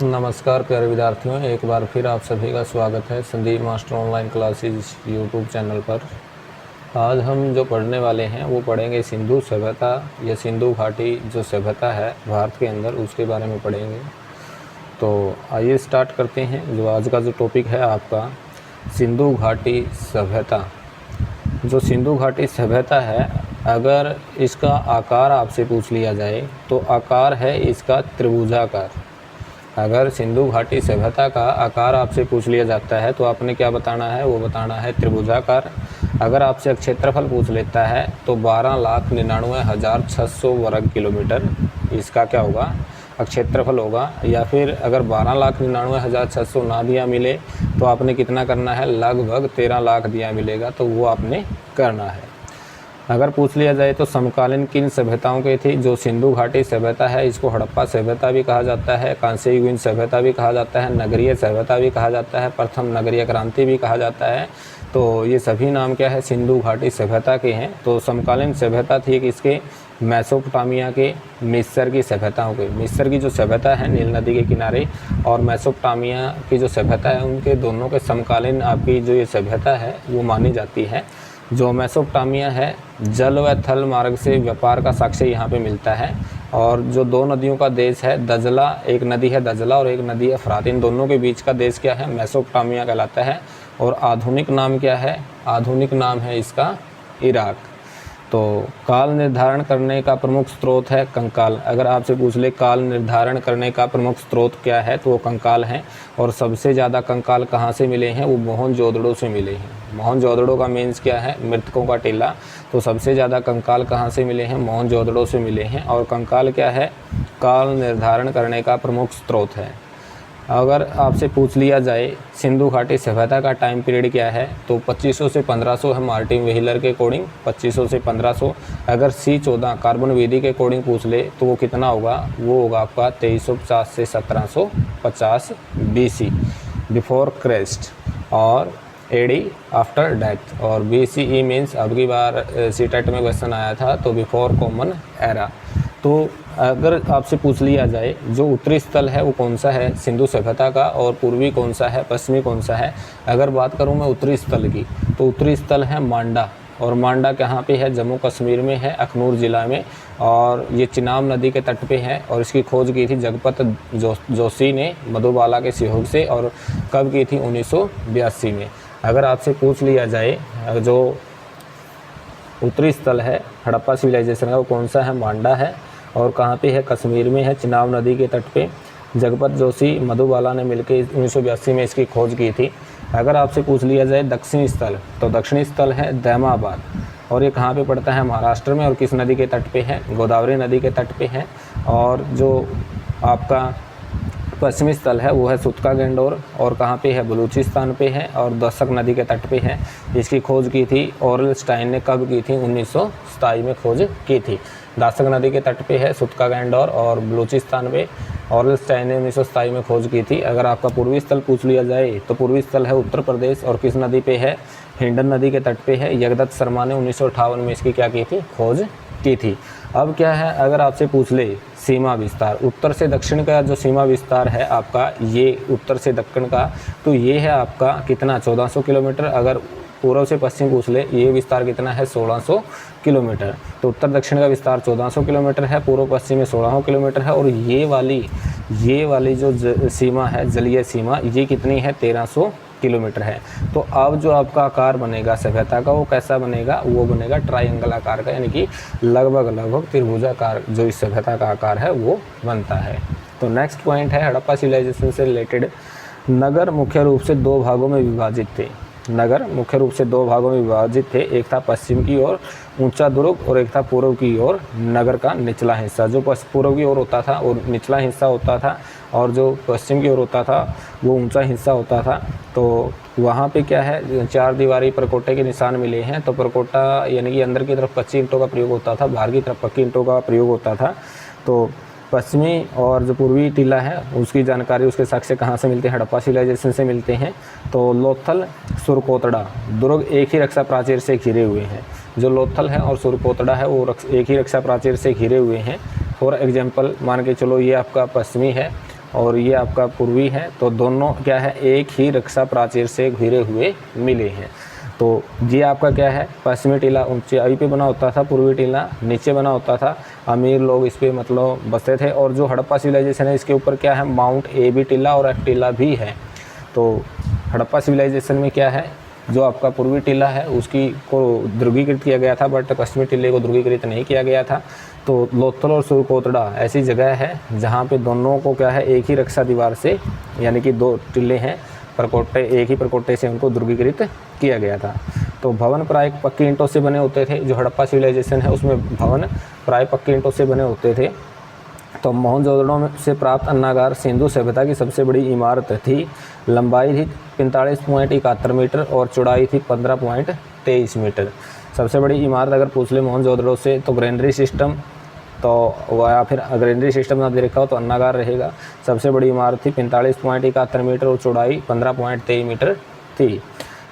नमस्कार प्यारे विद्यार्थियों, एक बार फिर आप सभी का स्वागत है Sandeep master online classes YouTube channel पर। आज हम जो पढ़ने वाले हैं वो पढ़ेंगे सिंधु सभ्यता या सिंधु घाटी जो सभ्यता है भारत के अंदर, उसके बारे में पढ़ेंगे। तो आइए स्टार्ट करते हैं। जो आज का जो टॉपिक है आपका सिंधु घाटी सभ्यता। जो सिंधु घाटी सभ्यता है, अगर इसका आकार आपसे पूछ लिया जाए तो आकार है इसका त्रिभुजाकार। अगर सिंधु घाटी सभ्यता का आकार आपसे पूछ लिया जाता है तो आपने क्या बताना है, वो बताना है त्रिभुजाकार। अगर आपसे क्षेत्रफल पूछ लेता है तो 12,99,600 वर्ग किलोमीटर इसका क्या होगा, क्षेत्रफल होगा। या फिर अगर 12,99,600 ना दिया मिले तो आपने कितना करना है, लगभग 13 लाख दिया मिलेगा तो वो आपने करना है। अगर पूछ लिया जाए तो समकालीन किन सभ्यताओं की थी, जो सिंधु घाटी सभ्यता है इसको हड़प्पा सभ्यता भी कहा जाता है, कांस्य युगीन सभ्यता भी कहा जाता है, नगरीय सभ्यता भी कहा जाता है, प्रथम नगरीय क्रांति भी कहा जाता है। तो ये सभी नाम क्या है, सिंधु घाटी सभ्यता के हैं। तो समकालीन सभ्यता थी किसके, मेसोपोटामिया के, मिस्र की सभ्यताओं के। मिस्र की जो सभ्यता है नील नदी के किनारे और मेसोपोटामिया की जो सभ्यता है, उनके दोनों के समकालीन आपकी जो ये सभ्यता है वो मानी जाती है। जो मेसोपोटामिया है, जल व थल मार्ग से व्यापार का साक्ष्य यहाँ पे मिलता है। और जो दो नदियों का देश है दजला, एक नदी है दजला और एक नदी है फरात, इन दोनों के बीच का देश क्या है, मेसोपोटामिया कहलाता है। और आधुनिक नाम क्या है, आधुनिक नाम है इसका इराक। तो काल निर्धारण करने का प्रमुख स्रोत है कंकाल। अगर आपसे पूछ ले काल निर्धारण करने का प्रमुख स्रोत क्या है तो वो कंकाल हैं। और सबसे ज़्यादा कंकाल कहाँ से मिले हैं, वो मोहनजोदड़ो से मिले हैं। मोहनजोदड़ो का मीन्स क्या है, मृतकों का टीला। तो सबसे ज़्यादा कंकाल कहाँ से मिले हैं, मोहनजोदड़ो से मिले हैं। और कंकाल क्या है, काल निर्धारण करने का प्रमुख स्रोत है। अगर आपसे पूछ लिया जाए सिंधु घाटी सभ्यता का टाइम पीरियड क्या है तो 2500 से 1500 है मार्टिन व्हीलर के अकॉर्डिंग, 2500 से 1500। अगर C14 कार्बन विधि के अकॉर्डिंग पूछ ले तो वो कितना होगा, वो होगा आपका 2350 से 1750 BC बिफोर क्राइस्ट और AD आफ्टर डेथ। और BCE मीन्स अब की बार CTET में क्वेश्चन आया था तो बिफोर कॉमन एरा। तो अगर आपसे पूछ लिया जाए जो उत्तरी स्थल है वो कौन सा है सिंधु सभ्यता का और पूर्वी कौन सा है, पश्चिमी कौन सा है। अगर बात करूं मैं उत्तरी स्थल की तो उत्तरी स्थल है मांडा। और मांडा कहाँ पे है, जम्मू कश्मीर में है, अखनूर ज़िला में। और ये चिनाब नदी के तट पे है और इसकी खोज की थी जगपत जोशी ने मधुबाला के सहयोग से। और कब की थी, 1982 में। अगर आपसे पूछ लिया जाए जो उत्तरी स्थल है हड़प्पा सिविलाइजेशन का वो कौन सा है, मांडा है। और कहाँ पे है, कश्मीर में है, चिनाब नदी के तट पे। जगपत जोशी मधुबाला ने मिलकर 1982 में इसकी खोज की थी। अगर आपसे पूछ लिया जाए दक्षिणी स्थल तो दक्षिणी स्थल है दैमाबाद। और ये कहाँ पे पड़ता है, महाराष्ट्र में। और किस नदी के तट पे है, गोदावरी नदी के तट पे है। और जो आपका पश्चिमी स्थल है वो है सुतका गेंडोर और कहाँ पे है, बलूचिस्तान पे है और दशक नदी के तट पे है। इसकी खोज की थी ऑरलस्टाइन ने, कब की थी, 1927 में खोज की थी। दासक नदी के तट पे है सुतका गेंडोर और बलूचिस्तान में ऑरलस्टाइन ने 1927 में खोज की थी। अगर आपका पूर्वी स्थल पूछ लिया जाए तो पूर्वी स्थल है उत्तर प्रदेश और किस नदी पे है, हिंडन नदी के तट पे है। जगदत्त शर्मा ने 1958 में इसकी क्या की थी, खोज की थी। अब क्या है, अगर आपसे पूछ ले सीमा विस्तार, उत्तर से दक्षिण का जो सीमा विस्तार है आपका, ये उत्तर से दक्षिण का तो ये है आपका कितना, 1400 किलोमीटर। अगर पूर्व से पश्चिम पूछ ले ये विस्तार कितना है, 1600 किलोमीटर। तो उत्तर दक्षिण का विस्तार 1400 किलोमीटर है, पूर्व पश्चिम में 1600 किलोमीटर है। और ये वाली जो सीमा है, जलीय सीमा, ये कितनी है, 1300 किलोमीटर है। तो अब जो आपका आकार बनेगा सभ्यता का वो कैसा बनेगा, वो बनेगा ट्रायंगल आकार का, यानी कि लगभग त्रिभुजाकार जो इस सभ्यता का आकार है वो बनता है। तो नेक्स्ट पॉइंट है हड़प्पा सिविलाइजेशन से रिलेटेड। नगर मुख्य रूप से दो भागों में विभाजित थे। नगर मुख्य रूप से दो भागों में विभाजित थे, एक था पश्चिम की ओर ऊंचा दुर्ग और एक था पूर्व की ओर नगर का निचला हिस्सा। जो पूर्व की ओर होता था वो निचला हिस्सा होता था और जो पश्चिम की ओर होता था वो ऊंचा हिस्सा होता था। तो वहाँ पे क्या है, चार दीवारी परकोटे के निशान मिले हैं। तो परकोटा यानी कि अंदर की तरफ कच्ची ईंटों का प्रयोग होता था, बाहर की तरफ पक्की ईंटों का प्रयोग होता था। तो पश्चिमी और जो पूर्वी टीला है उसकी जानकारी, उसके साक्ष्य कहाँ से मिलते हैं, हड़प्पा सिविलाइजेशन से मिलते हैं। तो लोथल सुरकोतड़ा दुर्ग एक ही रक्षा प्राचीर से घिरे हुए हैं। जो लोथल है और सुरकोतड़ा है वो एक ही रक्षा प्राचीर से घिरे हुए हैं। फॉर एग्जाम्पल मान के चलो ये आपका पश्चिमी है और ये आपका पूर्वी है। तो दोनों क्या है, एक ही रक्षा प्राचीर से घिरे हुए मिले हैं। तो ये आपका क्या है, पश्चिमी टीला ऊंचाई पे बना होता था, पूर्वी टीला नीचे बना होता था। अमीर लोग इस पे मतलब बसते थे। और जो हड़प्पा सिविलाइजेशन है इसके ऊपर क्या है, माउंट एबी टीला और एफ टीला भी है। तो हड़प्पा सिविलाइजेशन में क्या है, जो आपका पूर्वी टीला है उसकी को ध्रुवीकृत किया गया था, बट पश्चिमी टीले को ध्रुवीकृत नहीं किया गया था। तो लोथल और सुरकोतड़ा ऐसी जगह है जहाँ पे दोनों को क्या है, एक ही रक्षा दीवार से, यानी कि दो टीले हैं प्रकोटे, एक ही प्रकोटे से उनको ध्रुवीकृत किया गया था। तो भवन प्राय पक्की ईंटों से बने होते थे। जो हड़प्पा सिविलाइजेशन है उसमें भवन प्राय पक्की ईंटों से बने होते थे। तो मोहनजोदड़ो से प्राप्त अन्नागार सिंधु सभ्यता की सबसे बड़ी इमारत थी। लंबाई थी 45.71 मीटर और चौड़ाई थी 15.23 मीटर। सबसे बड़ी इमारत अगर पूछ ले मोहनजोदड़ो से तो ग्रेनरी सिस्टम, तो या फिर ग्रेनरी सिस्टम ना दे रखा हो तो अन्नागार रहेगा। सबसे बड़ी इमारत थी 45.71 मीटर और चौड़ाई 15.23 मीटर थी।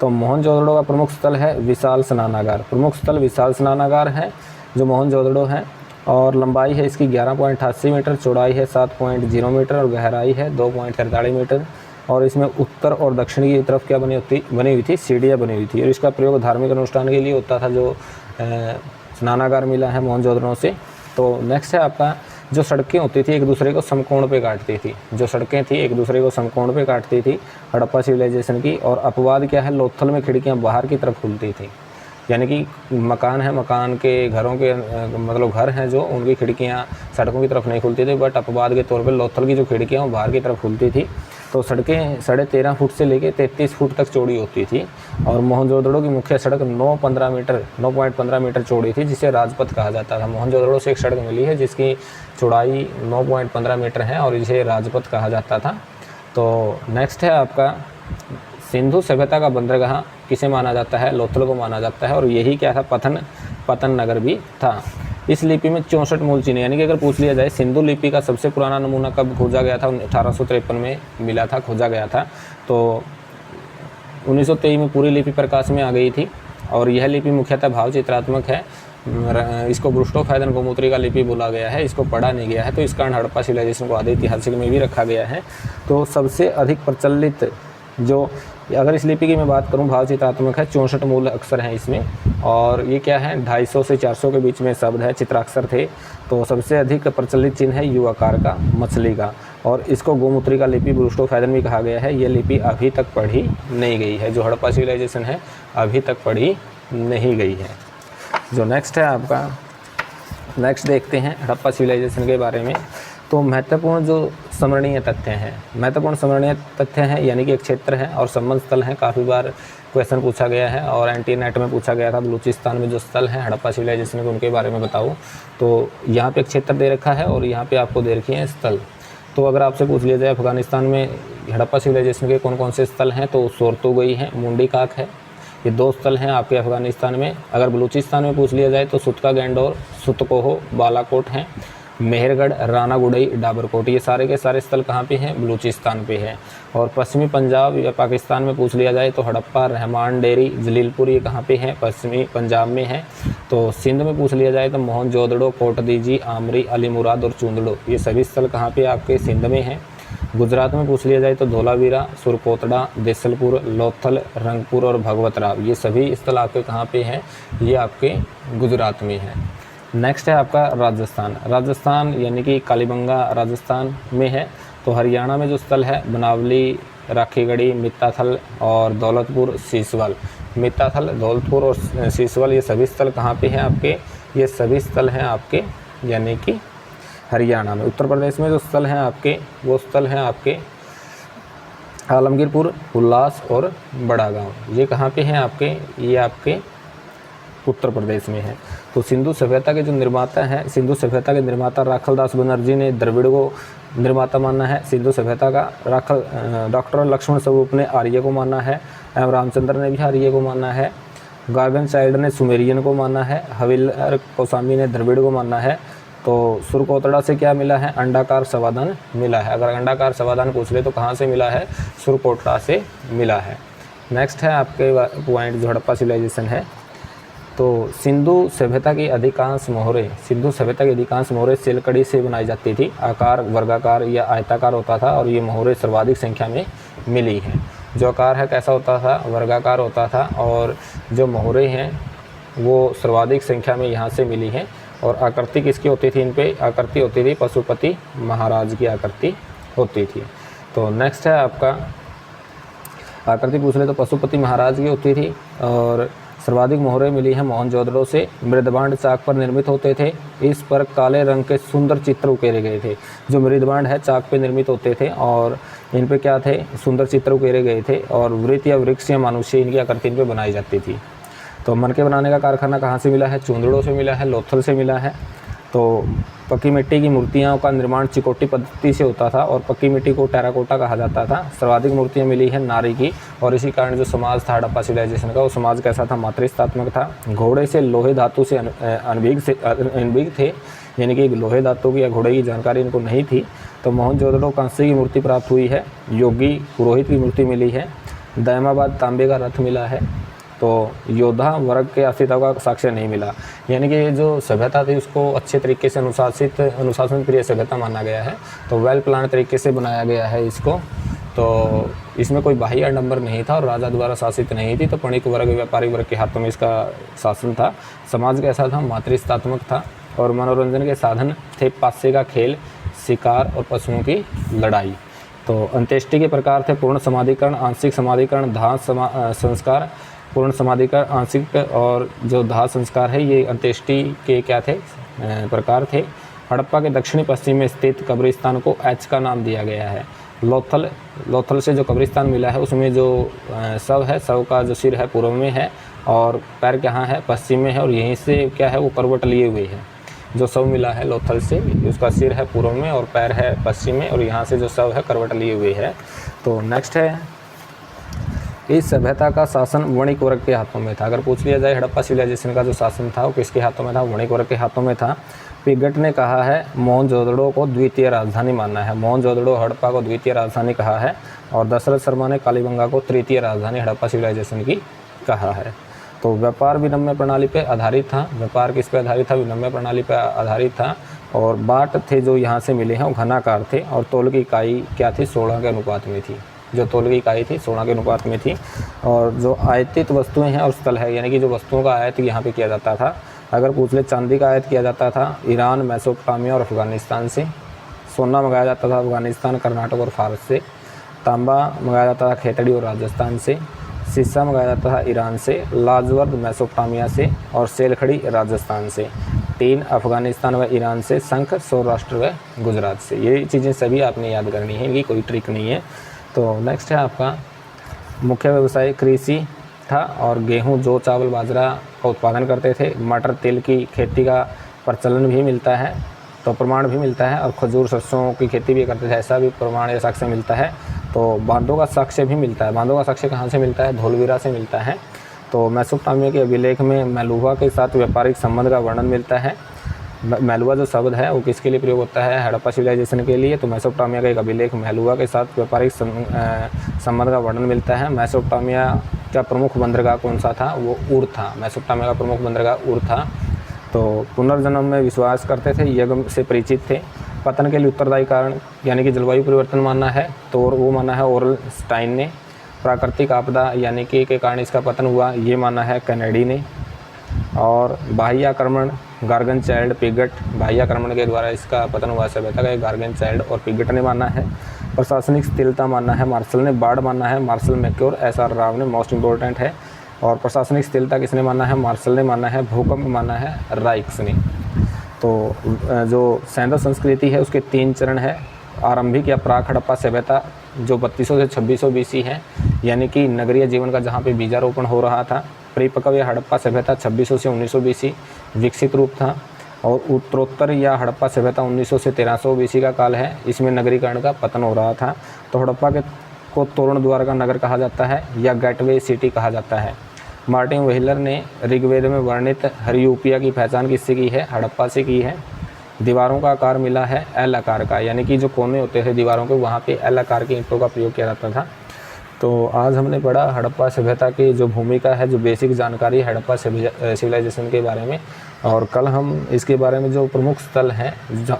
तो मोहनजोदड़ो का प्रमुख स्थल है विशाल स्नानागार। प्रमुख स्थल विशाल स्नानागार है जो मोहनजोदड़ो है। और लंबाई है इसकी 11.88 मीटर, चौड़ाई है 7.0 मीटर और गहराई है 2.43 मीटर। और इसमें उत्तर और दक्षिण की तरफ क्या बनी हुई थी, सीढ़ियाँ बनी हुई थी। और इसका प्रयोग धार्मिक अनुष्ठान के लिए होता था। जो स्नानागार मिला है मोहनजोदड़ो से। तो नेक्स्ट है आपका, जो सड़कें होती थी एक दूसरे को समकोण पे काटती थी। जो सड़कें थी एक दूसरे को समकोण पे काटती थी हड़प्पा सिविलाइजेशन की। और अपवाद क्या है, लोथल में खिड़कियाँ बाहर की तरफ खुलती थी। यानी कि मकान है, मकान के घरों के मतलब घर हैं जो, उनकी खिड़कियाँ सड़कों की तरफ नहीं खुलती थी, बट अपवाद के तौर पे लोथल की जो खिड़कियाँ वो बाहर की तरफ खुलती थी। तो सड़कें 13.5 फुट से लेकर 33 फुट तक चौड़ी होती थी। और मोहनजोदड़ो की मुख्य सड़क 9.15 मीटर चौड़ी थी, जिसे राजपथ कहा जाता था। मोहनजोदड़ो से एक सड़क मिली है जिसकी चौड़ाई 9.15 मीटर है और इसे राजपथ कहा जाता था। तो नेक्स्ट है आपका, सिंधु सभ्यता का बंदरगाह किसे माना जाता है, लोथल को माना जाता है। और यही क्या था, पतन नगर भी था। इस लिपि में 64 मूल चिन्ह, यानी कि अगर पूछ लिया जाए सिंधु लिपि का सबसे पुराना नमूना कब खोजा गया था, 1853 में मिला था, खोजा गया था। तो 1923 में पूरी लिपि प्रकाश में आ गई थी। और यह लिपि मुख्यतः भाव चित्रात्मक है। इसको ब्रुष्टोफैदन गोमूत्री का लिपि बोला गया है। इसको पढ़ा नहीं गया है, तो इस कारण हड़प्पा सिविलाइजेशन को आधे ऐतिहासिक में भी रखा गया है। तो सबसे अधिक प्रचलित जो, अगर इस लिपि की मैं बात करूं, भाव चित्रात्मक है, 64 मूल अक्षर हैं इसमें। और ये क्या है, 250 से 400 के बीच में शब्द है, चित्राक्षर थे। तो सबसे अधिक प्रचलित चिन्ह है यू आकार का, मछली का। और इसको गोमूत्री का लिपि ब्रुष्टोफैदन भी कहा गया है। ये लिपि अभी तक पढ़ी नहीं गई है। जो हड़प्पा सिविलाइजेशन है अभी तक पढ़ी नहीं गई है। जो नेक्स्ट है आपका, नेक्स्ट देखते हैं हड़प्पा सिविलाइजेशन के बारे में। तो महत्वपूर्ण जो स्मरणीय तथ्य हैं, यानी कि एक क्षेत्र है और संबंध स्थल हैं। काफ़ी बार क्वेश्चन पूछा गया है और एंटी नेट में पूछा गया था, बलूचिस्तान में जो स्थल हैं हड़प्पा सिविलाइजेशन के, उनके बारे में बताओ। तो यहाँ पे एक क्षेत्र दे रखा है और यहाँ पे आपको दे रखी है स्थल। तो अगर आपसे पूछ लिया जाए अफगानिस्तान में हड़प्पा सिविलाइजेशन के कौन कौन से स्थल हैं, तो सोरतुगई है, मुंडी काक है। ये 2 स्थल हैं आपके अफगानिस्तान में। अगर बलूचिस्तान में पूछ लिया जाए तो सुतका गैंडोर, सुतकोहो, बालाकोट हैं, मेहरगढ़, राना गुडई, डाबरकोट। ये सारे के सारे स्थल कहाँ पे हैं, बलूचिस्तान पे है। और पश्चिमी पंजाब या पाकिस्तान में पूछ लिया जाए तो हड़प्पा, रहमान डेरी, जलीलपुर, ये कहाँ पे हैं, पश्चिमी पंजाब में है। तो सिंध में पूछ लिया जाए तो मोहनजोदड़ो, कोटदीजी, आमरी, अलीमुराद और चूंदड़ो, ये सभी स्थल कहाँ पे आपके सिंध में हैं। गुजरात में पूछ लिया जाए तो धोलावीरा, सुरकोतड़ा, देसलपुर, लोथल, रंगपुर और भगवतराव, ये सभी स्थल आपके कहाँ पे हैं, ये आपके गुजरात में है। नेक्स्ट है आपका राजस्थान यानी कि कालीबंगा राजस्थान में है। तो हरियाणा में जो स्थल है बनावली, राखीगढ़ी, मित्ताथल और दौलतपुर, सीसवल। मित्ताथल, दौलतपुर और सीसवल, ये सभी स्थल कहाँ पे हैं आपके, ये सभी स्थल हैं आपके यानी कि हरियाणा में। उत्तर प्रदेश में जो स्थल हैं आपके, वो स्थल हैं आपके आलमगीरपुर, उल्लास और बड़ा गांव। ये कहाँ पे हैं आपके, ये आपके उत्तर प्रदेश में है। तो सिंधु सभ्यता के जो निर्माता हैं, सिंधु सभ्यता के निर्माता राखलदास बनर्जी ने द्रविड़ को निर्माता माना है सिंधु सभ्यता का। डॉक्टर लक्ष्मण स्वरूप ने आर्य को माना है। एम रामचंद्र ने भी आर्य को माना है। गार्गन चाइल्ड ने सुमेरियन को माना है। हविलर कोसामी ने द्रविड़ को माना है। तो सुरकोतड़ा से क्या मिला है, अंडाकार समाधान मिला है। अगर अंडाकार समाधान पूछ ले तो कहाँ से मिला है, सुरकोतड़ा से मिला है। नेक्स्ट है आपके पॉइंट जो हड़प्पा सिविलाइजेशन है, तो सिंधु सभ्यता की अधिकांश मोहरें सिलकड़ी से बनाई जाती थी। आकार वर्गाकार या आयताकार होता था और ये मोहरें सर्वाधिक संख्या में मिली हैं। जो आकार है कैसा होता था, वर्गाकार होता था, और जो मोहरें हैं वो सर्वाधिक संख्या में यहाँ से मिली हैं। और आकृति किसकी होती थी, इन पे आकृति होती थी पशुपति महाराज की आकृति होती थी। तो नेक्स्ट है आपका आकृति पूछ ले तो पशुपति महाराज की होती थी। और सर्वाधिक मोहरें मिली हैं मोहनजोदड़ो से। मृदभांड चाक पर निर्मित होते थे। इस पर काले रंग के सुंदर चित्र उकेरे गए थे। जो मृदभांड है चाक पे निर्मित होते थे और इन पे क्या थे, सुंदर चित्र उकेरे गए थे। और वृत्त या वृक्ष या मनुष्य इनकी आकृति इन पे बनाई जाती थी। तो मनके बनाने का कारखाना कहाँ से मिला है, चूंदड़ों से मिला है, लोथल से मिला है। तो पक्की मिट्टी की मूर्तियों का निर्माण चिकोटी पद्धति से होता था और पक्की मिट्टी को टेराकोटा कहा जाता था। सर्वाधिक मूर्तियाँ मिली है नारी की। और इसी कारण जो समाज था हड़प्पा सिविलाइजेशन का, वो समाज कैसा था, मातृत्वात्मक था। घोड़े से लोहे धातु से अनभिज्ञ थे, यानी कि लोहे धातु की या घोड़े की जानकारी इनको नहीं थी। तो मोहनजोदड़ो कांस्य की मूर्ति प्राप्त हुई है। योगी पुरोहित की मूर्ति मिली है। दायमाबाद तांबे का रथ मिला है। तो योद्धा वर्ग के अस्तित्व का साक्ष्य नहीं मिला, यानी कि ये जो सभ्यता थी उसको अच्छे तरीके से अनुशासन प्रिय सभ्यता माना गया है। तो वेल प्लान तरीके से बनाया गया है इसको। तो इसमें कोई बाह्य आडंबर नहीं था और राजा द्वारा शासित नहीं थी। तो पणिक वर्ग व्यापारी वर्ग के हाथों में इसका शासन था। समाज कैसा था, मातृत्वात्मक था। और मनोरंजन के साधन थे पासे का खेल, शिकार और पशुओं की लड़ाई। तो अंत्येष्टि के प्रकार थे पूर्ण समाधिकरण, आंशिक समाधिकरण, दाह संस्कार। पूर्ण समाधिकरण, आंशिक और जो दाह संस्कार है ये अंत्येष्टि के क्या थे, प्रकार थे। हड़प्पा के दक्षिणी पश्चिम में स्थित कब्रिस्तान को एच का नाम दिया गया है। लोथल से जो कब्रिस्तान मिला है उसमें जो शव है, शव का जो सिर है पूर्व में है और पैर कहाँ है, पश्चिम में है। और यहीं से क्या है वो करवट लिए हुए है। जो शव मिला है लोथल से, उसका सिर है पूर्व में और पैर है पश्चिम में, और यहाँ से जो शव है करवट लिए हुए है। तो नेक्स्ट है, इस सभ्यता का शासन वणिक वर्ग के हाथों में था। अगर पूछ लिया जाए हड़प्पा सिविलाइजेशन का जो शासन था वो किसके हाथों में था, वणिक वर्ग के हाथों में था। पिगट ने कहा है मोहनजोदड़ो को द्वितीय राजधानी मानना है। मोहनजोदड़ो हड़प्पा को द्वितीय राजधानी कहा है। और दशरथ शर्मा ने कालीबंगा को तृतीय राजधानी हड़प्पा सिविलाइजेशन की कहा है। तो व्यापार विनिमय प्रणाली पर आधारित था। व्यापार किस पे आधारित था, विनिमय प्रणाली पर आधारित था। और बाट थे जो यहाँ से मिले हैं वो घनाकार थे। और तौल की इकाई क्या थी, 16 के अनुपात में थी। जो तौल की इकाई थी 16 के अनुपात में थी। और जो आयतित वस्तुएं हैं और स्थल है, यानी कि जो वस्तुओं का आयत यहाँ पे किया जाता था। अगर पूछ ले, चांदी का आयत किया जाता था ईरान, मेसोपोटामिया और अफ़गानिस्तान से। सोना मंगाया जाता था अफ़गानिस्तान, कर्नाटक और फारस से। तांबा मंगाया जाता था खेतड़ी और राजस्थान से। शीशा मंगाया जाता था ईरान से। लाजवर्द मेसोपोटामिया से और सेलखड़ी राजस्थान से। टीन अफ़गानिस्तान व ईरान से। शंख सौराष्ट्र व गुजरात से। ये चीज़ें सभी आपने याद करनी है, इनकी कोई ट्रिक नहीं है। तो नेक्स्ट है आपका, मुख्य व्यवसाय कृषि था और गेहूं, जौ, चावल, बाजरा का उत्पादन करते थे। मटर, तिल की खेती का प्रचलन भी मिलता है, तो प्रमाण भी मिलता है। और खजूर, सरसों की खेती भी करते थे, ऐसा भी प्रमाण या साक्ष्य मिलता है। तो बांधों का साक्ष्य भी मिलता है। बांधों का साक्ष्य कहाँ से मिलता है, धोलवीरा से मिलता है। तो मेसोपोटामिया के अभिलेख में मेलुहा के साथ व्यापारिक संबंध का वर्णन मिलता है। मेलुहा जो शब्द है वो किसके लिए प्रयोग होता है, हड़प्पा सिविलाइजेशन के लिए। तो मेसोपोटामिया का एक अभिलेख मेलुहा के साथ व्यापारिक संबंध का वर्णन मिलता है। मेसोपोटामिया का प्रमुख बंदरगाह कौन सा था, वो उर था। मेसोपोटामिया का प्रमुख बंदरगाह उर था। तो पुनर्जन्म में विश्वास करते थे, यज्ञ से परिचित थे। पतन के लिए उत्तरदायी कारण यानी कि जलवायु परिवर्तन मानना है तो वो माना है ओरल स्टाइन ने। प्राकृतिक आपदा यानी कि के कारण इसका पतन हुआ, ये माना है कैनेडी ने। और बाह्य आक्रमण, गार्गन चाइल्ड, पिगट, बाह्य आक्रमण के द्वारा इसका पतन हुआ सभ्यता का, गार्गन चाइल्ड और पिगट ने माना है। प्रशासनिक स्थिरता मानना है मार्शल ने। बाढ़ मानना है मार्शल मैक्योर, एसआर राव ने। मोस्ट इंपॉर्टेंट है। और प्रशासनिक स्थिरता किसने माना है, मार्शल ने माना है। भूकंप माना है राइक्स ने। तो जो सैंडो संस्कृति है उसके 3 चरण है। आरंभिक या प्राक हड़प्पा सभ्यता जो 3200 से 2600 BC है, यानी कि नगरीय जीवन का जहाँ पे बीजारोपण हो रहा था। परिपक्व या हड़प्पा सभ्यता 2600 से 1900 BC विकसित रूप था। और उत्तरोत्तर या हड़प्पा सभ्यता 1900 से 1300 BC का काल है। इसमें नगरीकरण का पतन हो रहा था। तो हड़प्पा को तोरण द्वार का नगर कहा जाता है या गेटवे सिटी कहा जाता है। मार्टिन व्हीलर ने ऋग्वेद में वर्णित हरियूपिया की पहचान किससे की है, हड़प्पा से की है। दीवारों का आकार मिला है एल आकार का, यानी कि जो कोने होते थे दीवारों के वहाँ पे एल आकार की ईंटों का प्रयोग किया जाता था। तो आज हमने पढ़ा हड़प्पा सभ्यता की जो भूमिका है, जो बेसिक जानकारी हड़प्पा सिविलाइजेशन के बारे में। और कल हम इसके बारे में जो प्रमुख स्थल हैं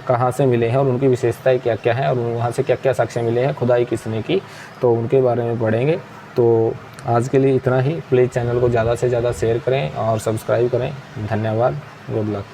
कहाँ से मिले हैं और उनकी विशेषताएं क्या क्या हैं और वहाँ से क्या क्या साक्ष्य मिले हैं, खुदाई किसने की, तो उनके बारे में पढ़ेंगे। तो आज के लिए इतना ही। प्लीज़ चैनल को ज़्यादा से ज़्यादा शेयर करें और सब्सक्राइब करें। धन्यवाद। Good luck.